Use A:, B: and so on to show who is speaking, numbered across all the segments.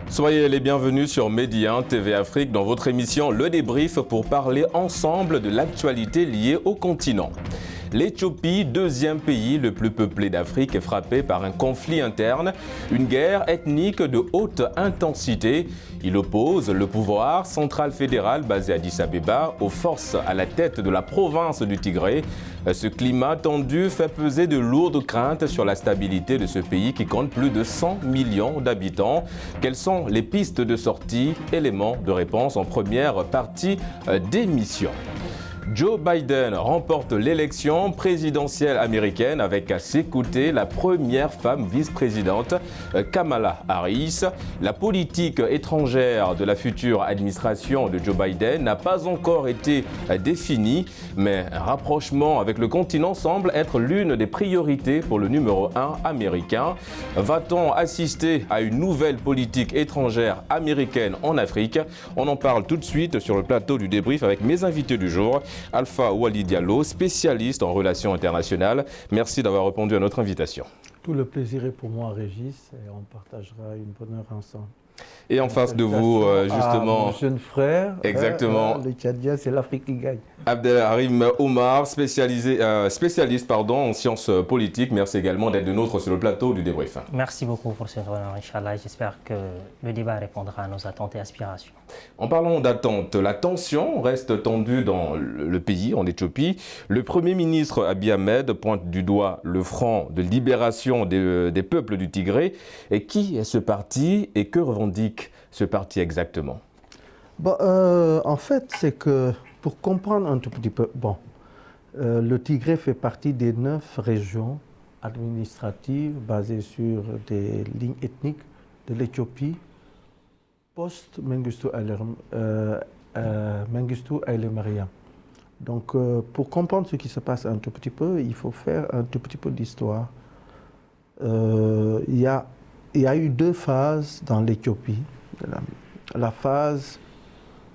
A: Soyez les bienvenus sur Medi 1 TV Afrique dans votre émission Le Débrief pour parler ensemble de l'actualité liée au continent. L'Éthiopie, deuxième pays le plus peuplé d'Afrique, est frappé par un conflit interne, une guerre ethnique de haute intensité. Il oppose le pouvoir central fédéral basé à Addis Abeba aux forces à la tête de la province du Tigré. Ce climat tendu fait peser de lourdes craintes sur la stabilité de ce pays qui compte plus de 100 millions d'habitants. Quelles sont les pistes de sortie? Éléments de réponse en première partie d'émission. Joe Biden remporte l'élection présidentielle américaine avec à ses côtés la première femme vice-présidente, Kamala Harris. La politique étrangère de la future administration de Joe Biden n'a pas encore été définie, mais un rapprochement avec le continent semble être l'une des priorités pour le numéro 1 américain. Va-t-on assister à une nouvelle politique étrangère américaine en Afrique? On en parle tout de suite sur le plateau du débrief avec mes invités du jour. Alpha Wali Diallo, spécialiste en relations internationales. Merci d'avoir répondu à notre invitation.
B: Tout le plaisir est pour moi, Régis, et on partagera une bonne heure ensemble.
A: Et en face de vous, justement...
B: mon jeune frère,
A: exactement.
B: Le Tchadien, c'est l'Afrique qui gagne.
A: Abdelharim Omar, spécialiste en sciences politiques. Merci également d'être de nôtre sur le plateau du débrief.
C: Merci beaucoup pour ce honneur, Inch'Allah. J'espère que le débat répondra à nos attentes et aspirations.
A: En parlant d'attentes, la tension reste tendue dans le pays, en Éthiopie. Le Premier ministre Abiy Ahmed pointe du doigt le Front de libération des peuples du Tigré. Et qui est ce parti et que revendique ce parti exactement?
B: En fait, c'est que pour comprendre un tout petit peu, le Tigré fait partie des 9 régions administratives basées sur des lignes ethniques de l'Éthiopie post-Mengistu Haile Mariam. Donc, pour comprendre ce qui se passe un tout petit peu, il faut faire un tout petit peu d'histoire. Il y a eu 2 phases dans l'Éthiopie. La phase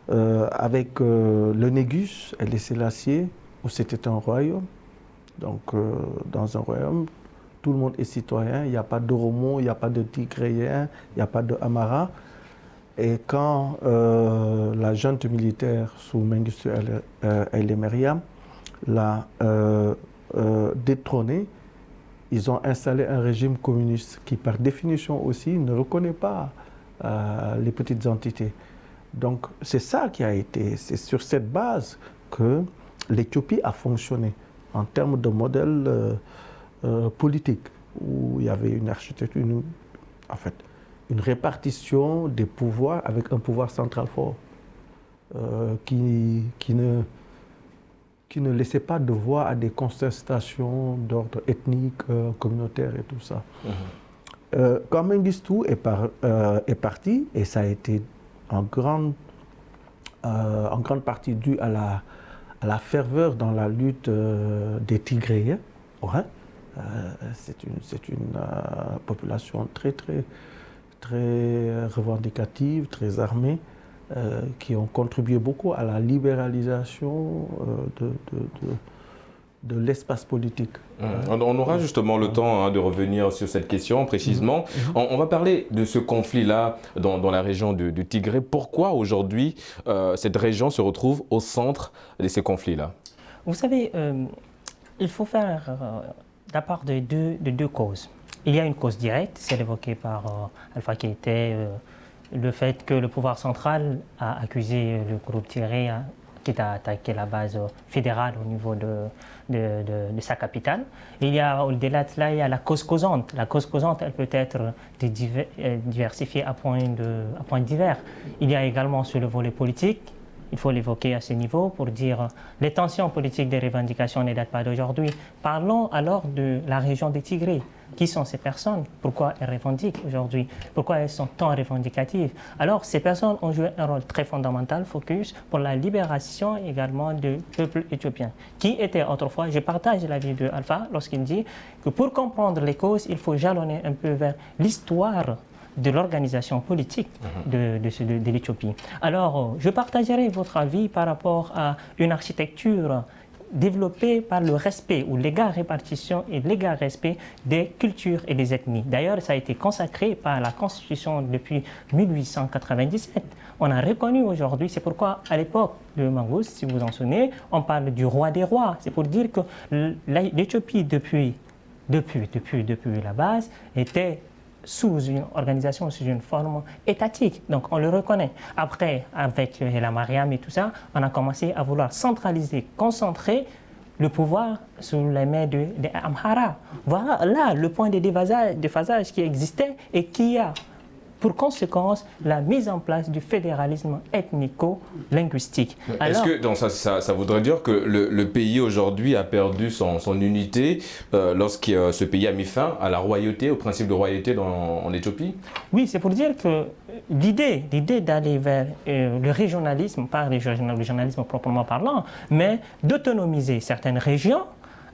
B: avec le Négus et les Sélassiés, où c'était un royaume. Donc, dans un royaume, tout le monde est citoyen. Il n'y a pas d'Oromo, il n'y a pas de Tigréens, il n'y a pas de Amara. Et quand la junte militaire sous Mengistu Haile Mariam l'a détrôné, ils ont installé un régime communiste qui, par définition aussi, ne reconnaît pas les petites entités. Donc, c'est ça qui a été, c'est sur cette base que l'Éthiopie a fonctionné en termes de modèle politique, où il y avait une architecture, une répartition des pouvoirs avec un pouvoir central fort qui ne laissait pas de voie à des contestations d'ordre ethnique, communautaire et tout ça. Quand Mengistu est parti, et ça a été en grande partie dû à la ferveur dans la lutte des Tigréens. C'est une population très revendicative, très armée, qui ont contribué beaucoup à la libéralisation de l'espace politique.
A: On aura justement le temps de revenir sur cette question précisément. On va parler de ce conflit-là dans la région du Tigré. Pourquoi aujourd'hui cette région se retrouve au centre de ces conflits-là?
C: Vous savez, il faut faire la part de deux causes. Il y a une cause directe, celle évoquée par Alpha, qui était le fait que le pouvoir central a accusé le groupe Tigré qui a attaqué la base fédérale au niveau de sa capitale. Il y a, au-delà de cela, il y a la cause causante. La cause causante, elle peut être diversifiée à points divers. Il y a également sur le volet politique. Il faut l'évoquer à ce niveau pour dire les tensions politiques des revendications ne datent pas d'aujourd'hui. Parlons alors de la région des Tigrés. Qui sont ces personnes? Pourquoi elles revendiquent aujourd'hui? Pourquoi elles sont tant revendicatives? Alors, ces personnes ont joué un rôle très fondamental, focus, pour la libération également du peuple éthiopien, qui était autrefois, je partage l'avis de Alpha lorsqu'il dit que pour comprendre les causes, il faut jalonner un peu vers l'histoire de l'organisation politique de l'Éthiopie. Alors, je partagerai votre avis par rapport à une architecture développée par le respect ou l'égale répartition et l'égal respect des cultures et des ethnies. D'ailleurs, ça a été consacré par la Constitution depuis 1897. On a reconnu aujourd'hui, c'est pourquoi à l'époque de Mangouste, si vous vous en souvenez, on parle du roi des rois. C'est pour dire que l'Éthiopie, depuis la base, était sous une organisation, sous une forme étatique. Donc on le reconnaît. Après, avec la Mariam et tout ça, on a commencé à vouloir centraliser, concentrer le pouvoir sous les mains de Amhara. Voilà là le point de déphasage qui existait et qui a pour conséquence la mise en place du fédéralisme ethnico-linguistique.
A: Est-ce que donc ça voudrait dire que le pays aujourd'hui a perdu son unité lorsque ce pays a mis fin à la royauté, au principe de royauté en Éthiopie?
C: Oui, c'est pour dire que l'idée d'aller vers le régionalisme, pas le régionalisme proprement parlant, mais d'autonomiser certaines régions,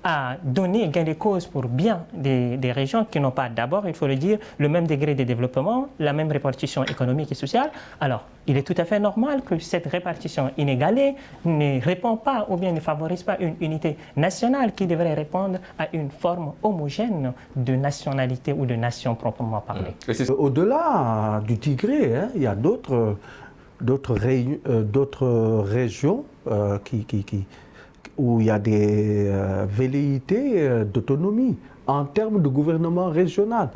C: a donné gain de cause pour bien des régions qui n'ont pas, d'abord, il faut le dire, le même degré de développement, la même répartition économique et sociale. Alors, il est tout à fait normal que cette répartition inégalée ne répond pas ou bien ne favorise pas une unité nationale qui devrait répondre à une forme homogène de nationalité ou de nation proprement parlée.
B: Au-delà du Tigré, il y a d'autres régions où il y a des velléités d'autonomie en termes de gouvernement régional.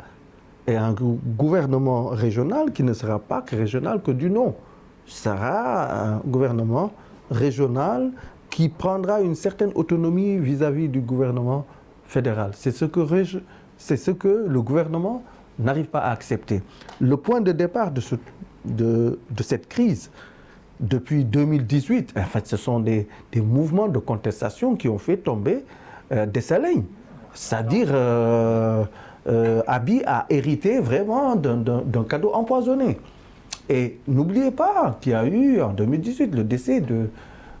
B: Et un gouvernement régional qui ne sera pas régional que du nom. Sera un gouvernement régional qui prendra une certaine autonomie vis-à-vis du gouvernement fédéral. C'est ce que le gouvernement n'arrive pas à accepter. Le point de départ de cette crise, depuis 2018, en fait, ce sont des mouvements de contestation qui ont fait tomber Dessalines. C'est-à-dire, Abiy a hérité vraiment d'un cadeau empoisonné. Et n'oubliez pas qu'il y a eu en 2018 le décès de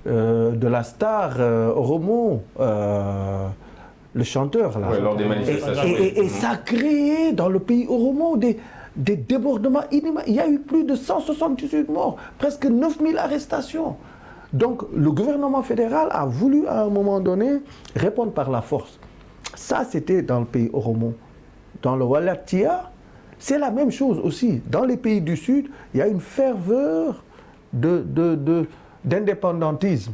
B: la star Oromo, le chanteur. Là.
A: Ouais, lors des manifestations.
B: Et ça a créé dans le pays Oromo des débordements inimaginables. Il y a eu plus de 178 morts, presque 9000 arrestations. Donc le gouvernement fédéral a voulu à un moment donné répondre par la force. Ça, c'était dans le pays Oromo. Dans le Wallachia, c'est la même chose aussi. Dans les pays du Sud, il y a une ferveur d'indépendantisme.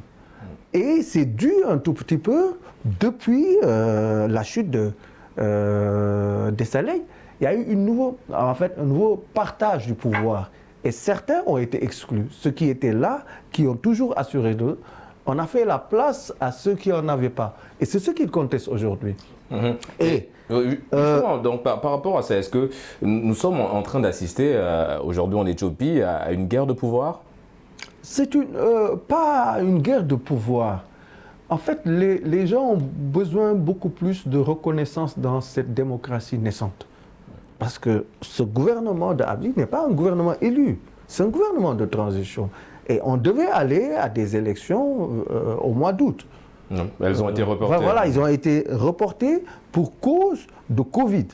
B: Et c'est dû un tout petit peu depuis la chute de Dessalines. Il y a eu un nouveau partage du pouvoir. Et certains ont été exclus. Ceux qui étaient là, qui ont toujours assuré d'eux, on a fait la place à ceux qui n'en avaient pas. Et c'est ce qu'ils contestent aujourd'hui. Et
A: justement, donc, par rapport à ça, est-ce que nous sommes en train d'assister aujourd'hui en Éthiopie à une guerre de pouvoir?
B: C'est pas une guerre de pouvoir. En fait, les gens ont besoin beaucoup plus de reconnaissance dans cette démocratie naissante. Parce que ce gouvernement d'Abiy n'est pas un gouvernement élu, c'est un gouvernement de transition. Et on devait aller à des élections au mois d'août.
A: Elles ont été reportées.
B: Voilà, ils ont été reportés pour cause de Covid.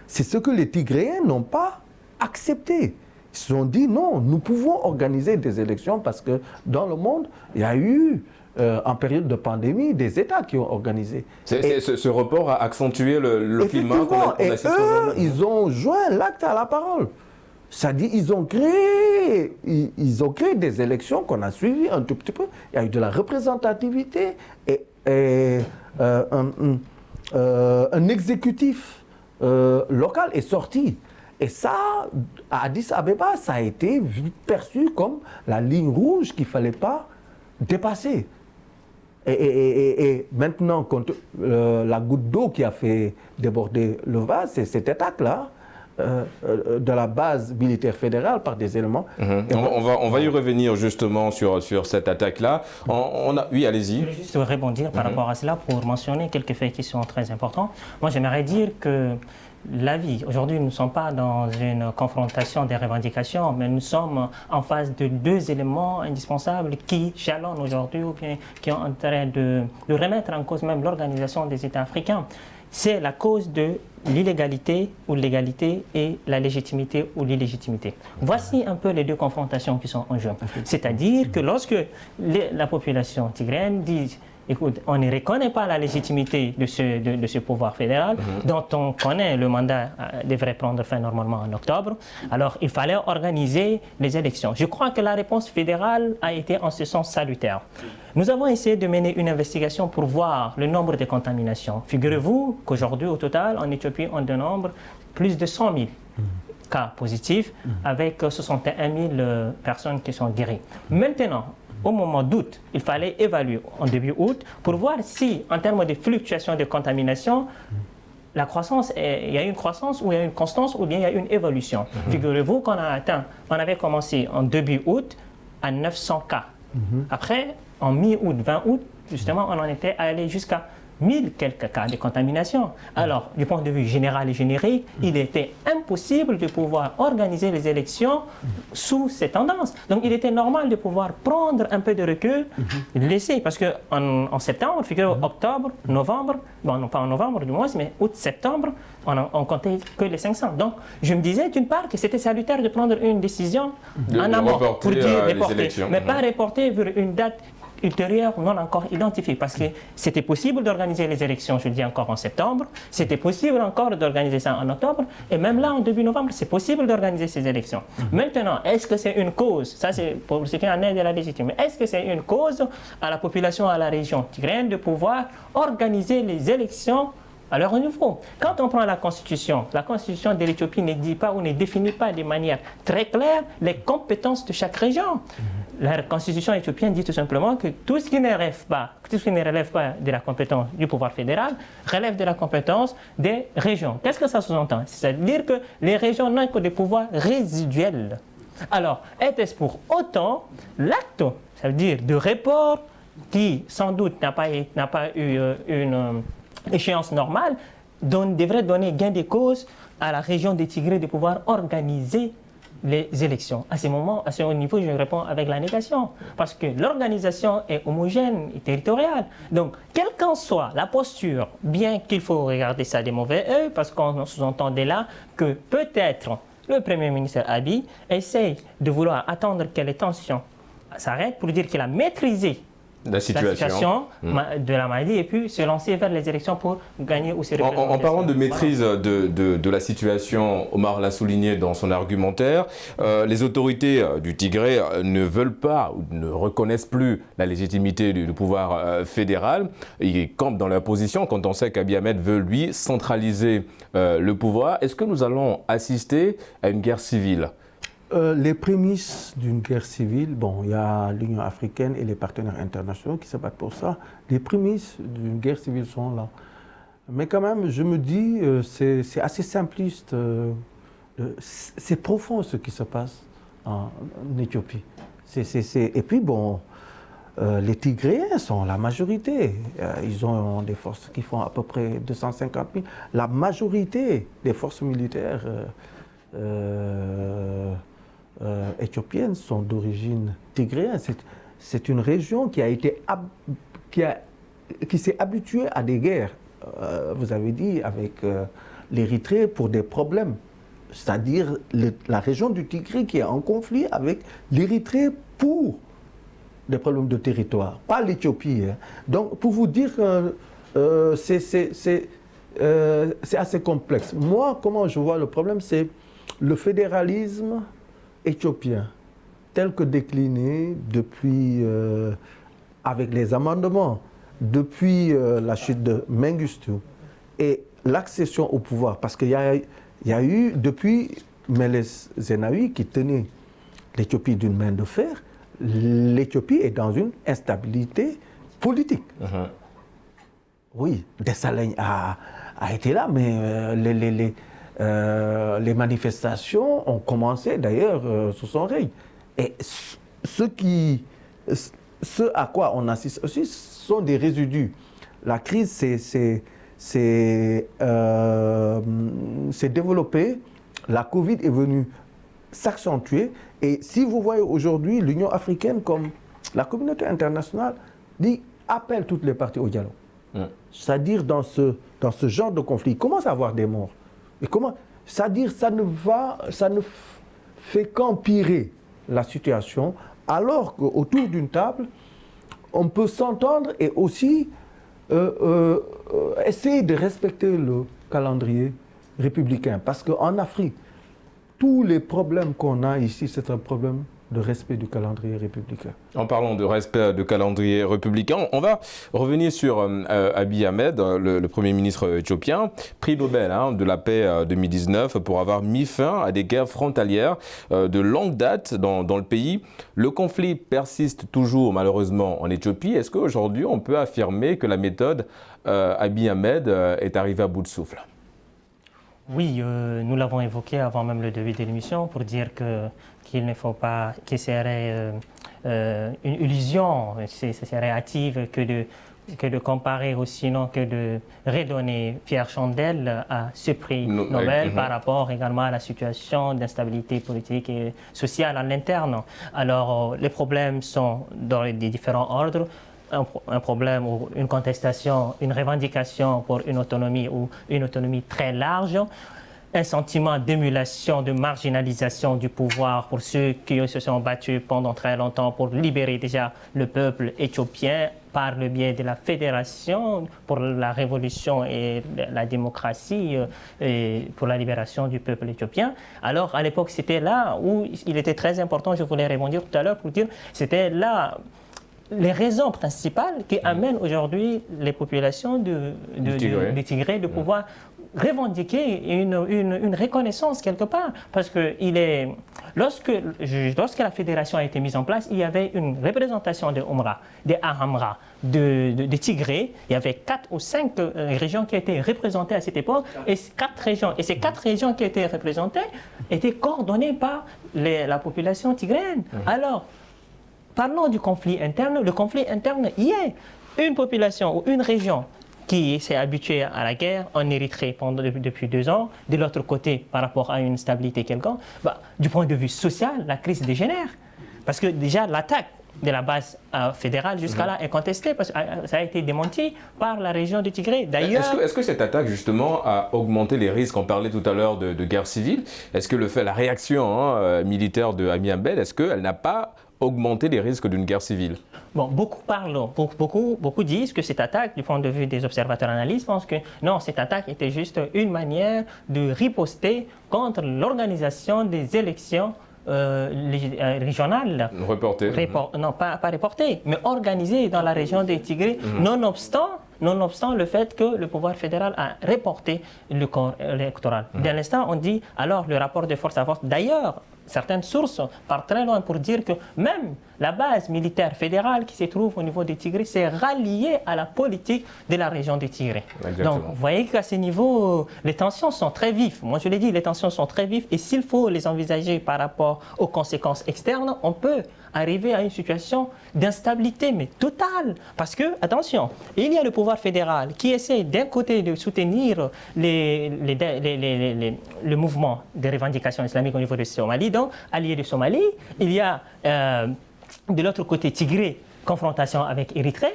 B: C'est ce que les Tigréens n'ont pas accepté. Ils se sont dit non, nous pouvons organiser des élections parce que dans le monde, il y a eu en période de pandémie, des États qui ont organisé.
A: Ce report a accentué le climat qu'on assiste aujourd'hui.
B: Et eux, ils ont joint l'acte à la parole. C'est-à-dire, ils ont créé des élections qu'on a suivies un tout petit peu. Il y a eu de la représentativité et un exécutif local est sorti. Et ça, à Addis Abeba, ça a été perçu comme la ligne rouge qu'il ne fallait pas dépasser. Et maintenant, la goutte d'eau qui a fait déborder le vase, c'est cette attaque-là de la base militaire fédérale par des éléments.
A: On va y revenir justement sur cette attaque-là. Oui, allez-y.
C: Je voulais juste rebondir par rapport à cela pour mentionner quelques faits qui sont très importants. Moi, j'aimerais dire que la vie, aujourd'hui, nous ne sommes pas dans une confrontation des revendications, mais nous sommes en face de deux éléments indispensables qui jalonnent aujourd'hui ou bien qui sont en train de remettre en cause même l'organisation des États africains. C'est la cause de l'illégalité ou l'égalité et la légitimité ou l'illégitimité. Voici un peu les deux confrontations qui sont en jeu. C'est-à-dire que lorsque la population tigréenne dit écoute, on ne reconnaît pas la légitimité de ce pouvoir fédéral, dont on connaît le mandat devrait prendre fin normalement en octobre. Alors, il fallait organiser les élections. Je crois que la réponse fédérale a été en ce sens salutaire. Nous avons essayé de mener une investigation pour voir le nombre de contaminations. Figurez-vous qu'aujourd'hui, au total, en Éthiopie, on dénombre plus de 100 000 cas positifs, avec 61 000 personnes qui sont guéries. Maintenant, au moment d'août, il fallait évaluer en début août pour voir si, en termes de fluctuation de contamination, la croissance, il y a une croissance ou il y a une constance ou bien il y a une évolution. Figurez-vous qu'on a atteint, on avait commencé en début août à 900 cas. Après, en mi-août, 20 août, justement, on en était allé jusqu'à 1000 quelques cas de contamination. Alors, du point de vue général et générique, il était impossible de pouvoir organiser les élections sous cette tendance. Donc, il était normal de pouvoir prendre un peu de recul, laisser, parce qu'en septembre, figurez-vous, octobre, novembre, bon, non pas en novembre du moins, mais août-septembre, on comptait que les 500. Donc, je me disais d'une part que c'était salutaire de prendre une décision en amont pour dire reporter, mais pas reporter vers une date ultérieure non encore identifiée, parce que c'était possible d'organiser les élections, je le dis encore, en septembre, c'était possible encore d'organiser ça en octobre, et même là, en début novembre, c'est possible d'organiser ces élections. Maintenant, est-ce que c'est une cause, ça c'est pour ce qui en est de la légitimité, est-ce que c'est une cause à la population, à la région tigréenne de pouvoir organiser les élections à leur niveau? Quand on prend la Constitution de l'Éthiopie ne dit pas ou ne définit pas de manière très claire les compétences de chaque région. La Constitution éthiopienne dit tout simplement que tout ce qui ne relève pas de la compétence du pouvoir fédéral relève de la compétence des régions. Qu'est-ce que ça sous-entend? C'est-à-dire que les régions n'ont que des pouvoirs résiduels. Alors, était-ce pour autant l'acte, ça veut dire de report, qui sans doute n'a pas eu une échéance normale, devrait donner gain de cause à la région des Tigrés de pouvoir organiser les élections. À ce niveau, je réponds avec la négation, parce que l'organisation est homogène et territoriale. Donc, quelle qu'en soit la posture, bien qu'il faut regarder ça des mauvais œil, parce qu'on sous-entendait là que peut-être le Premier ministre Abiy essaye de vouloir attendre que les tensions s'arrêtent pour dire qu'il a maîtrisé la situation de la maladie et puis se lancer vers les élections pour gagner ou se représenter.
A: En parlant de maîtrise de la situation, Omar l'a souligné dans son argumentaire, les autorités du Tigré ne veulent pas ou ne reconnaissent plus la légitimité du pouvoir fédéral. Ils campent dans leur position quand on sait qu'Abiy Ahmed veut, lui, centraliser le pouvoir. Est-ce que nous allons assister à une guerre civile ?
B: Les prémices d'une guerre civile, bon, il y a l'Union africaine et les partenaires internationaux qui se battent pour ça. Les prémices d'une guerre civile sont là. Mais quand même, je me dis, c'est assez simpliste. C'est profond ce qui se passe en Éthiopie. Et puis, bon, les Tigréens sont la majorité. Ils ont des forces qui font à peu près 250 000. La majorité des forces militaires éthiopiennes sont d'origine tigréenne. C'est une région qui s'est habituée à des guerres. Vous avez dit avec l'Érythrée pour des problèmes, c'est-à-dire la région du Tigré qui est en conflit avec l'Érythrée pour des problèmes de territoire, pas l'Éthiopie. Hein. Donc pour vous dire que c'est assez complexe. Moi, comment je vois le problème, c'est le fédéralisme éthiopien, tel que décliné depuis, avec les amendements, depuis la chute de Mengistu et l'accession au pouvoir, parce qu'il y a eu, depuis Meles Zenawi qui tenait l'Éthiopie d'une main de fer, l'Éthiopie est dans une instabilité politique. Oui, Dessalines a été là, mais les manifestations ont commencé d'ailleurs sous son règne. Et ce à quoi on assiste aussi sont des résidus. La crise s'est développée, la Covid est venue s'accentuer. Et si vous voyez aujourd'hui l'Union africaine comme la communauté internationale appelle toutes les parties au dialogue. C'est-à-dire dans ce genre de conflit, il commence à avoir des morts. Et comment? C'est-à-dire ça ne fait qu'empirer la situation, alors qu'autour d'une table, on peut s'entendre et aussi essayer de respecter le calendrier républicain. Parce qu'en Afrique, tous les problèmes qu'on a ici, c'est un problème de respect du calendrier républicain.
A: En parlant de respect du calendrier républicain, on va revenir sur Abiy Ahmed, le Premier ministre éthiopien, prix Nobel de la paix 2019 pour avoir mis fin à des guerres frontalières de longue date dans le pays. Le conflit persiste toujours malheureusement en Éthiopie. Est-ce qu'aujourd'hui on peut affirmer que la méthode Abiy Ahmed est arrivée à bout de souffle?
C: Oui, nous l'avons évoqué avant même le début de l'émission pour dire qu'il ne faut pas, qu'il serait une illusion, ce serait hâtive que de comparer ou sinon que de redonner Pierre Chandel à ce prix Nobel par rapport également à la situation d'instabilité politique et sociale à l'interne. Alors, les problèmes sont dans les différents ordres. Un problème ou une contestation, une revendication pour une autonomie ou une autonomie très large, un sentiment d'émulation, de marginalisation du pouvoir pour ceux qui se sont battus pendant très longtemps pour libérer déjà le peuple éthiopien par le biais de la fédération pour la révolution et la démocratie et pour la libération du peuple éthiopien. Alors à l'époque, c'était là où il était très important, je voulais rebondir tout à l'heure pour dire, c'était là les raisons principales qui amènent aujourd'hui les populations du Tigré de pouvoir revendiquer une reconnaissance quelque part. Parce que lorsque la fédération a été mise en place, il y avait une représentation de Umra, des Ahamra, de Tigré. Il y avait 4 ou 5 régions qui étaient représentées à cette époque. Et ces 4 régions qui étaient représentées étaient coordonnées par la population tigréenne. Alors, parlons du conflit interne. Le conflit interne y est. Une population ou une région qui s'est habituée à la guerre en Érythrée depuis 2 ans, de l'autre côté, par rapport à une stabilité quelconque, du point de vue social, la crise dégénère. Parce que déjà, l'attaque de la base fédérale jusqu'à là est contestée, parce que ça a été démenti par la région de Tigré. D'ailleurs,
A: est-ce que cette attaque, justement, a augmenté les risques? On parlait tout à l'heure de guerre civile. Est-ce que la réaction militaire de Abiy Ahmed, est-ce qu'elle n'a pas augmenter les risques d'une guerre civile?
C: Bon, beaucoup disent que cette attaque, du point de vue des observateurs analystes, pensent que non, cette attaque était juste une manière de riposter contre l'organisation des élections régionales.
A: Reportées.
C: Non, pas reportées, mais organisées dans la région des Tigrés, nonobstant le fait que le pouvoir fédéral a reporté le corps électoral. Dès l'instant, on dit alors le rapport de force à force. D'ailleurs, certaines sources partent très loin pour dire que même la base militaire fédérale qui se trouve au niveau des Tigrés s'est ralliée à la politique de la région des Tigrés.
A: Exactement.
C: Donc, vous voyez qu'à ce niveau, les tensions sont très vives. Moi, je l'ai dit, les tensions sont très vives. Et s'il faut les envisager par rapport aux conséquences externes, on peut arriver à une situation d'instabilité, mais totale. Parce que, attention, il y a le pouvoir fédéral qui essaie d'un côté de soutenir le mouvement de revendication islamique au niveau de Somalie, donc allié de Somalie. Il y a de l'autre côté Tigré, confrontation avec Érythrée.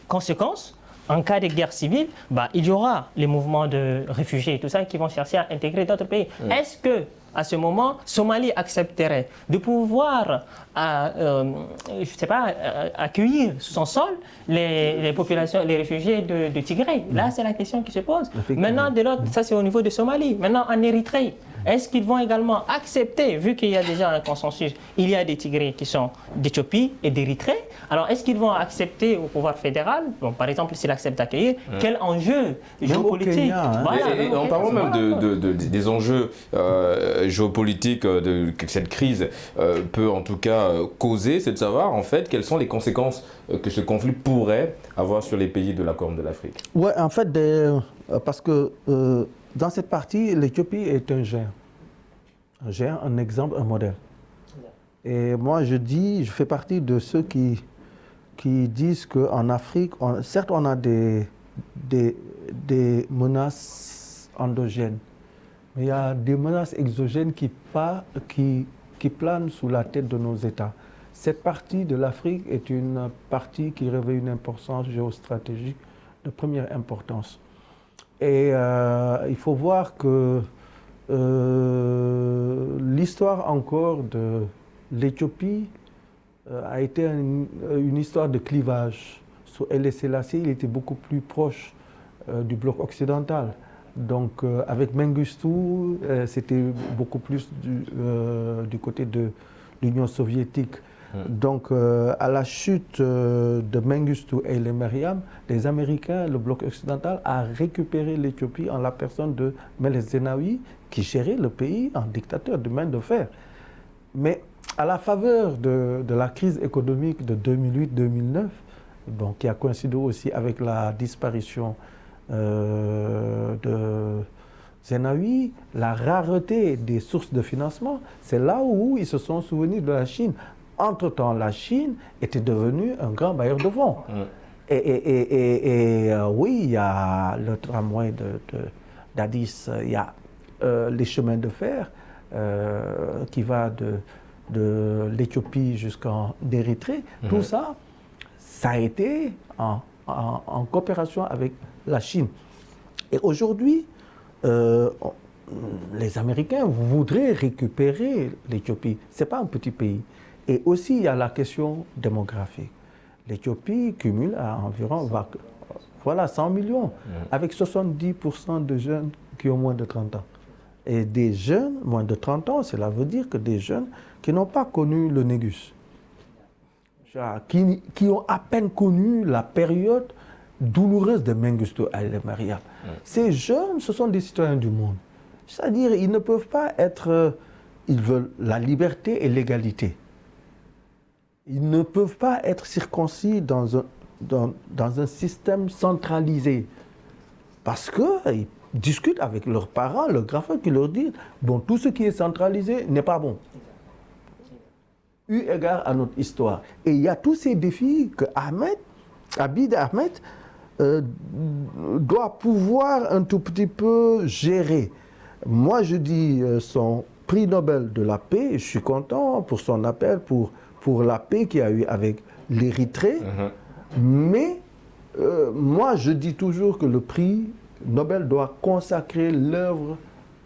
C: Conséquence, en cas de guerre civile, il y aura les mouvements de réfugiés et tout ça qui vont chercher à intégrer d'autres pays. Est-ce que à ce moment, Somalie accepterait de pouvoir, accueillir sous son sol les populations, les réfugiés de Tigré? Là, c'est la question qui se pose. Maintenant, de l'autre, ça c'est au niveau de Somalie. Maintenant, en Érythrée, est-ce qu'ils vont également accepter, vu qu'il y a déjà un consensus, il y a des Tigrés qui sont d'Éthiopie et d'Érythrée, alors est-ce qu'ils vont accepter au pouvoir fédéral, bon, par exemple, s'ils acceptent d'accueillir, quel enjeu géopolitique?
A: Et en parlant même des enjeux géopolitiques que cette crise peut en tout cas causer, c'est de savoir en fait quelles sont les conséquences que ce conflit pourrait avoir sur les pays de la Corne de l'Afrique.
B: Oui, en fait, parce que dans cette partie, l'Éthiopie est un géant. Un géant, un exemple, un modèle. Et moi, je fais partie de ceux qui disent qu'en Afrique, certes, on a des menaces endogènes, mais il y a des menaces exogènes qui planent sous la tête de nos États. Cette partie de l'Afrique est une partie qui revêt une importance géostratégique de première importance. Et il faut voir que l'histoire encore de l'Éthiopie a été une histoire de clivage. Sous Haïlé Sélassié, il était beaucoup plus proche du bloc occidental. Donc avec Mengistu, c'était beaucoup plus du côté de l'Union soviétique. Donc à la chute de Mengistu et Haïlé Mariam, les Américains, le bloc occidental, a récupéré l'Éthiopie en la personne de Meles Zenawi, qui gérait le pays en dictateur de main de fer. Mais à la faveur de la crise économique de 2008-2009, bon, qui a coïncidé aussi avec la disparition de Zenawi, la rareté des sources de financement, c'est là où ils se sont souvenus de la Chine. Entre-temps, la Chine était devenue un grand bailleur de fonds. Oui, il y a le tramway d'Addis, il y a les chemins de fer qui va de l'Éthiopie jusqu'en Érythrée. Tout ça, ça a été en coopération avec la Chine. Et aujourd'hui, les Américains voudraient récupérer l'Éthiopie. Ce n'est pas un petit pays. Et aussi, il y a la question démographique. L'Éthiopie cumule à environ 100 millions, avec 70% de jeunes qui ont moins de 30 ans. Et des jeunes, moins de 30 ans, cela veut dire que des jeunes qui n'ont pas connu le Négus, qui ont à peine connu la période douloureuse de Mengistu Haïlé Mariam. Ces jeunes, ce sont des citoyens du monde. C'est-à-dire, ils ne peuvent pas être... ils veulent la liberté et l'égalité. Ils ne peuvent pas être circoncis dans un système centralisé. Parce qu'ils discutent avec leurs parents, leurs grands-frères qui leur disent « Bon, tout ce qui est centralisé n'est pas bon. » Eu égard à notre histoire. Et il y a tous ces défis que Abiy Ahmed doit pouvoir un tout petit peu gérer. Moi, je dis son prix Nobel de la paix, je suis content pour son appel pour la paix qu'il y a eu avec l'Érythrée. Mais moi, je dis toujours que le prix Nobel doit consacrer l'œuvre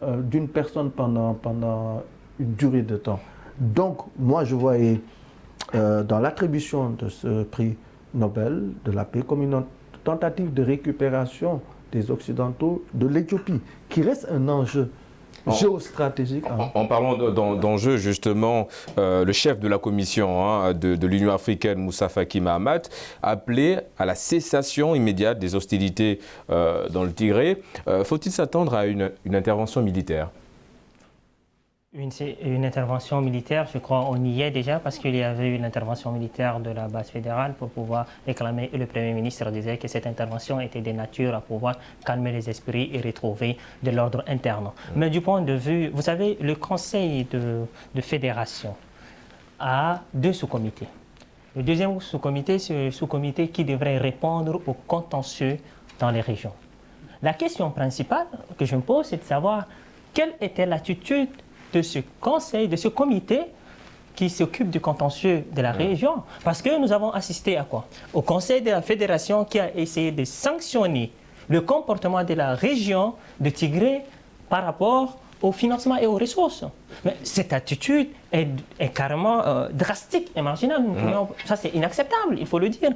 B: d'une personne pendant une durée de temps. Donc, moi, je voyais dans l'attribution de ce prix Nobel de la paix comme une tentative de récupération des Occidentaux de l'Éthiopie, qui reste un enjeu géostratégique.
A: En parlant d'enjeux, justement, le chef de la commission de l'Union africaine, Moussa Faki Mahamat, a appelé à la cessation immédiate des hostilités dans le Tigré. Faut-il s'attendre à une intervention militaire ?
C: Une intervention militaire, je crois on y est déjà parce qu'il y avait eu une intervention militaire de la base fédérale pour pouvoir réclamer, et le Premier ministre disait que cette intervention était de nature à pouvoir calmer les esprits et retrouver de l'ordre interne. Mais du point de vue, vous savez, le Conseil de fédération a deux sous-comités. Le deuxième sous-comité, c'est le sous-comité qui devrait répondre aux contentieux dans les régions. La question principale que je me pose, c'est de savoir quelle était l'attitude de ce conseil, de ce comité qui s'occupe du contentieux de la région. Parce que nous avons assisté à quoi? Au conseil de la fédération qui a essayé de sanctionner le comportement de la région de Tigré par rapport au financement et aux ressources. Mais cette attitude est carrément drastique et marginale. Ça, c'est inacceptable, il faut le dire.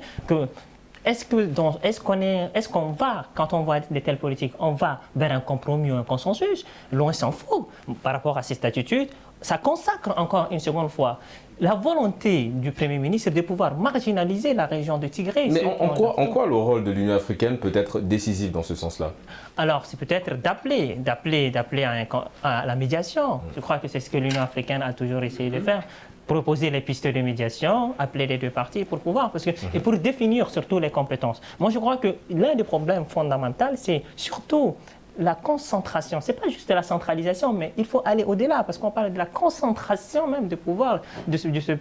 C: Est-ce qu'on va, quand on voit de telles politiques, on va vers un compromis ou un consensus? Loin s'en faut. Par rapport à cette attitude, ça consacre encore une seconde fois la volonté du Premier ministre de pouvoir marginaliser la région de Tigré.
A: Mais en quoi le rôle de l'Union africaine peut être décisif dans ce sens-là?
C: Alors, c'est peut-être d'appeler à la médiation. Je crois que c'est ce que l'Union africaine a toujours essayé de faire. Proposer les pistes de médiation, appeler les deux parties pour pouvoir, et pour définir surtout les compétences. Moi, je crois que l'un des problèmes fondamentaux, c'est surtout la concentration. Ce n'est pas juste la centralisation, mais il faut aller au-delà, parce qu'on parle de la concentration même de pouvoir de ce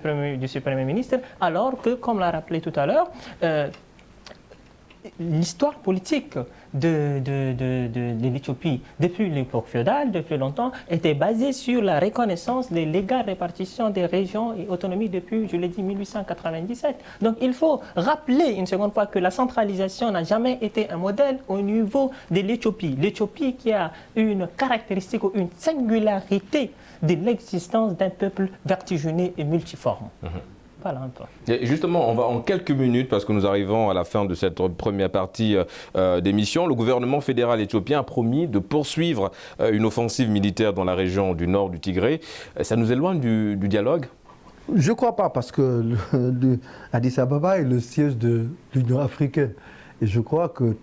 C: Premier ministre, alors que, comme l'a rappelé tout à l'heure, l'histoire politique de l'Éthiopie depuis l'époque féodale, depuis longtemps, était basée sur la reconnaissance des légales répartitions des régions et autonomies depuis, je l'ai dit, 1897. Donc il faut rappeler une seconde fois que la centralisation n'a jamais été un modèle au niveau de l'Éthiopie. L'Éthiopie qui a une caractéristique ou une singularité de l'existence d'un peuple vertigineux et multiforme. Voilà un peu.
A: Et justement, on va en quelques minutes, parce que nous arrivons à la fin de cette première partie d'émission, le gouvernement fédéral éthiopien a promis de poursuivre une offensive militaire dans la région du nord du Tigré. Ça nous éloigne du dialogue?
B: Je ne crois pas, parce que Addis Ababa est le siège de l'Union africaine. Et je crois que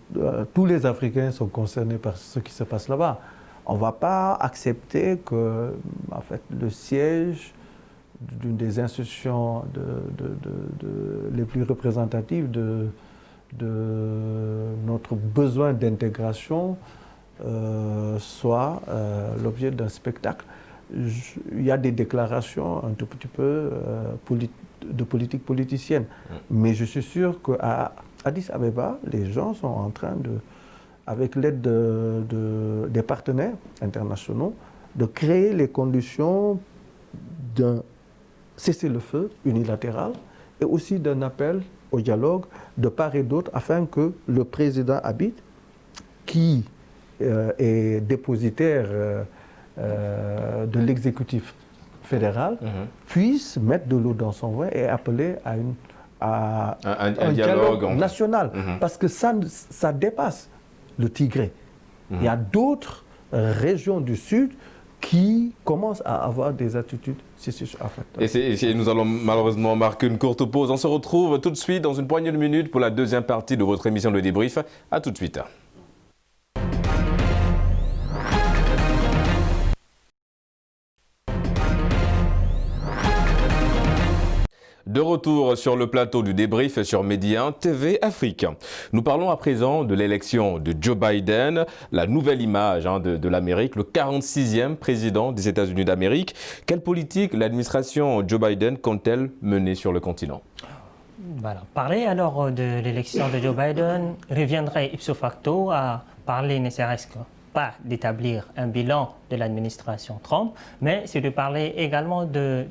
B: tous les Africains sont concernés par ce qui se passe là-bas. On ne va pas accepter que en fait, le siège d'une des institutions les plus représentatives de notre besoin d'intégration soit l'objet d'un spectacle. Il y a des déclarations un tout petit peu de politique politicienne, mais je suis sûr qu'à Addis Abeba, les gens sont en train de, avec l'aide des partenaires internationaux, de créer les conditions d'un cessez-le-feu unilatéral et aussi d'un appel au dialogue de part et d'autre afin que le président Abiy, qui est dépositaire de l'exécutif fédéral, puisse mettre de l'eau dans son vin et appeler à un dialogue national. Parce que ça dépasse le Tigré. Il y a d'autres régions du Sud qui commencent à avoir des attitudes sécession-affectantes.
A: Et nous allons malheureusement marquer une courte pause. On se retrouve tout de suite dans une poignée de minutes pour la deuxième partie de votre émission Le Débrief. A tout de suite. De retour sur le plateau du débrief sur Média TV Afrique. Nous parlons à présent de l'élection de Joe Biden, la nouvelle image de l'Amérique, le 46e président des États-Unis d'Amérique. Quelle politique l'administration Joe Biden compte-t-elle mener sur le continent?
C: Voilà. Parler alors de l'élection de Joe Biden reviendrait ipso facto à parler ne serait-ce pas d'établir un bilan de l'administration Trump, mais c'est de parler également de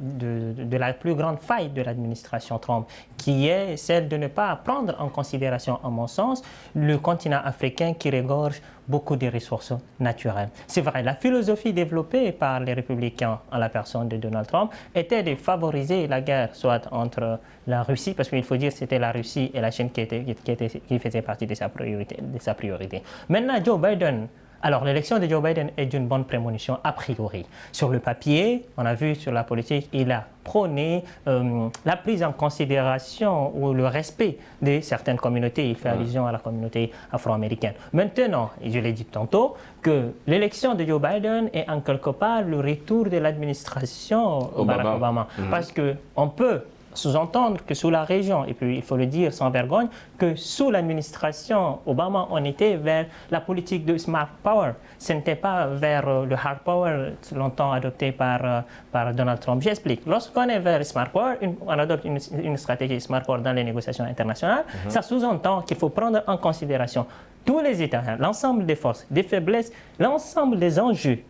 C: la plus grande faille de l'administration Trump, qui est celle de ne pas prendre en considération, à mon sens, le continent africain qui regorge beaucoup de ressources naturelles. C'est vrai, la philosophie développée par les républicains en la personne de Donald Trump était de favoriser la guerre, soit entre la Russie, parce qu'il faut dire que c'était la Russie et la Chine qui faisaient partie de sa priorité. Maintenant, Joe Biden, alors, l'élection de Joe Biden est d'une bonne prémonition a priori. Sur le papier, on a vu sur la politique, il a prôné la prise en considération ou le respect de certaines communautés. Il fait allusion à la communauté afro-américaine. Maintenant, et je l'ai dit tantôt, que l'élection de Joe Biden est en quelque part le retour de l'administration Barack Obama. Parce qu'on peut sous-entendre que sous la région, et puis il faut le dire sans vergogne, que sous l'administration Obama, on était vers la politique de smart power. Ce n'était pas vers le hard power longtemps adopté par Donald Trump. J'explique. Lorsqu'on est vers smart power, on adopte une stratégie smart power dans les négociations internationales, ça sous-entend qu'il faut prendre en considération tous les États, l'ensemble des forces, des faiblesses, l'ensemble des enjeux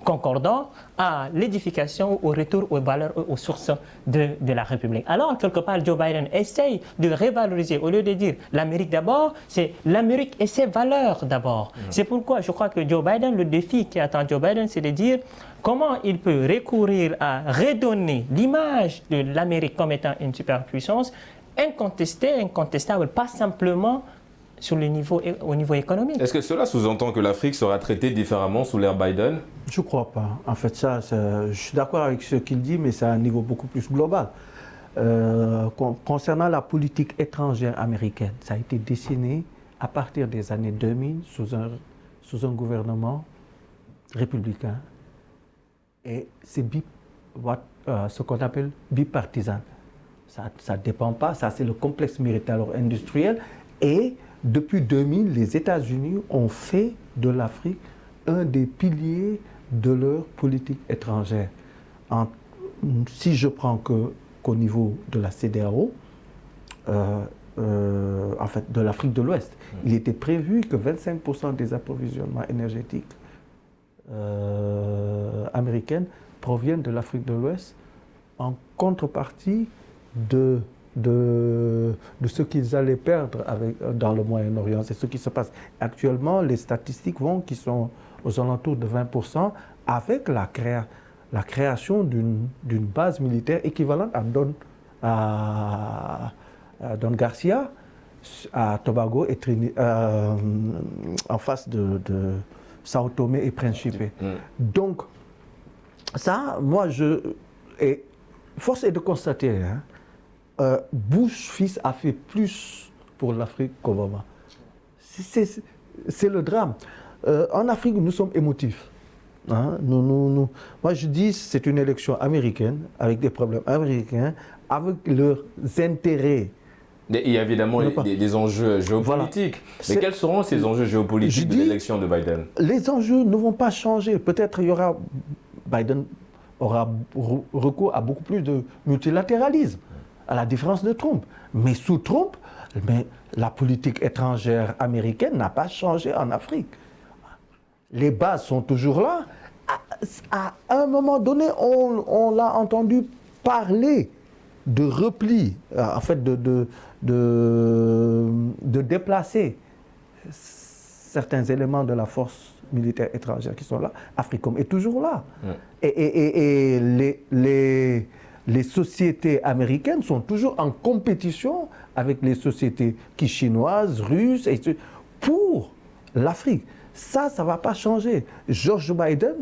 C: concordant à l'édification, au retour aux valeurs, aux sources de la République. Alors, quelque part, Joe Biden essaye de revaloriser, au lieu de dire l'Amérique d'abord, c'est l'Amérique et ses valeurs d'abord. C'est pourquoi je crois que Joe Biden, le défi qui attend Joe Biden, c'est de dire comment il peut recourir à redonner l'image de l'Amérique comme étant une superpuissance incontestée, incontestable, pas simplement au niveau économique.
A: Est-ce que cela sous-entend que l'Afrique sera traitée différemment sous l'ère Biden?
B: Je ne crois pas. En fait, je suis d'accord avec ce qu'il dit, mais c'est à un niveau beaucoup plus global. Concernant la politique étrangère américaine, ça a été dessiné à partir des années 2000 sous un gouvernement républicain. Et c'est ce qu'on appelle bipartisan. Ça ne dépend pas, ça c'est le complexe militaro-industriel. Et depuis 2000, les États-Unis ont fait de l'Afrique un des piliers de leur politique étrangère. Si je prends qu'au niveau de la CEDEAO, en fait de l'Afrique de l'Ouest, il était prévu que 25% des approvisionnements énergétiques américains proviennent de l'Afrique de l'Ouest en contrepartie de ce qu'ils allaient perdre dans le Moyen-Orient. C'est ce qui se passe. Actuellement, les statistiques qui sont aux alentours de 20% avec la création d'une base militaire équivalente à Don Garcia, à Tobago et en face de Sao Tomé et Principe. Donc, ça, moi, force est de constater, Bush fils a fait plus pour l'Afrique qu'Obama. C'est le drame. En Afrique, nous sommes émotifs. Moi, je dis c'est une élection américaine, avec des problèmes américains, avec leurs intérêts.
A: Il y a évidemment des enjeux géopolitiques. Voilà. Mais quels seront ces enjeux géopolitiques de l'élection de Biden?
B: Les enjeux ne vont pas changer. Peut-être Biden aura recours à beaucoup plus de multilatéralisme, à la différence de Trump. Mais sous Trump, la politique étrangère américaine n'a pas changé en Afrique. Les bases sont toujours là. À un moment donné, on l'a entendu parler de repli, en fait de déplacer certains éléments de la force militaire étrangère qui sont là. Africom est toujours là. Et les sociétés américaines sont toujours en compétition avec les sociétés chinoises, russes, pour l'Afrique. Ça ne va pas changer. George Biden...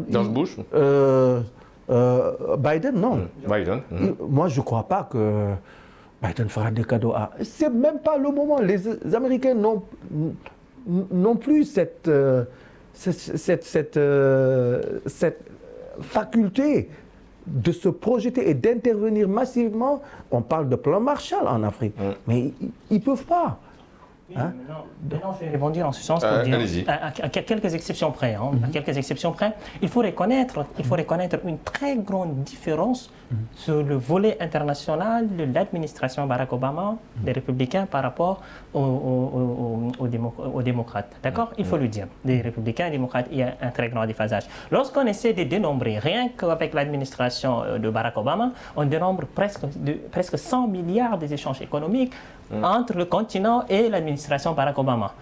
A: George Bush
B: Biden, non.
A: Biden.
B: Moi, je ne crois pas que Biden fera des cadeaux à... C'est même pas le moment. Les Américains n'ont plus cette faculté de se projeter et d'intervenir massivement. On parle de plan Marshall en Afrique, mais ils ne peuvent pas.
C: Oui, maintenant, je vais rebondir en ce sens pour dire, à quelques exceptions près, à quelques exceptions près, il faut reconnaître une très grande différence sur le volet international de l'administration Barack Obama, des républicains par rapport aux démocrates. D'accord? Il faut le dire. Des républicains et démocrates, il y a un très grand déphasage. Lorsqu'on essaie de dénombrer, rien qu'avec l'administration de Barack Obama, on dénombre presque 100 milliards des échanges économiques entre le continent et l'administration Barack Obama.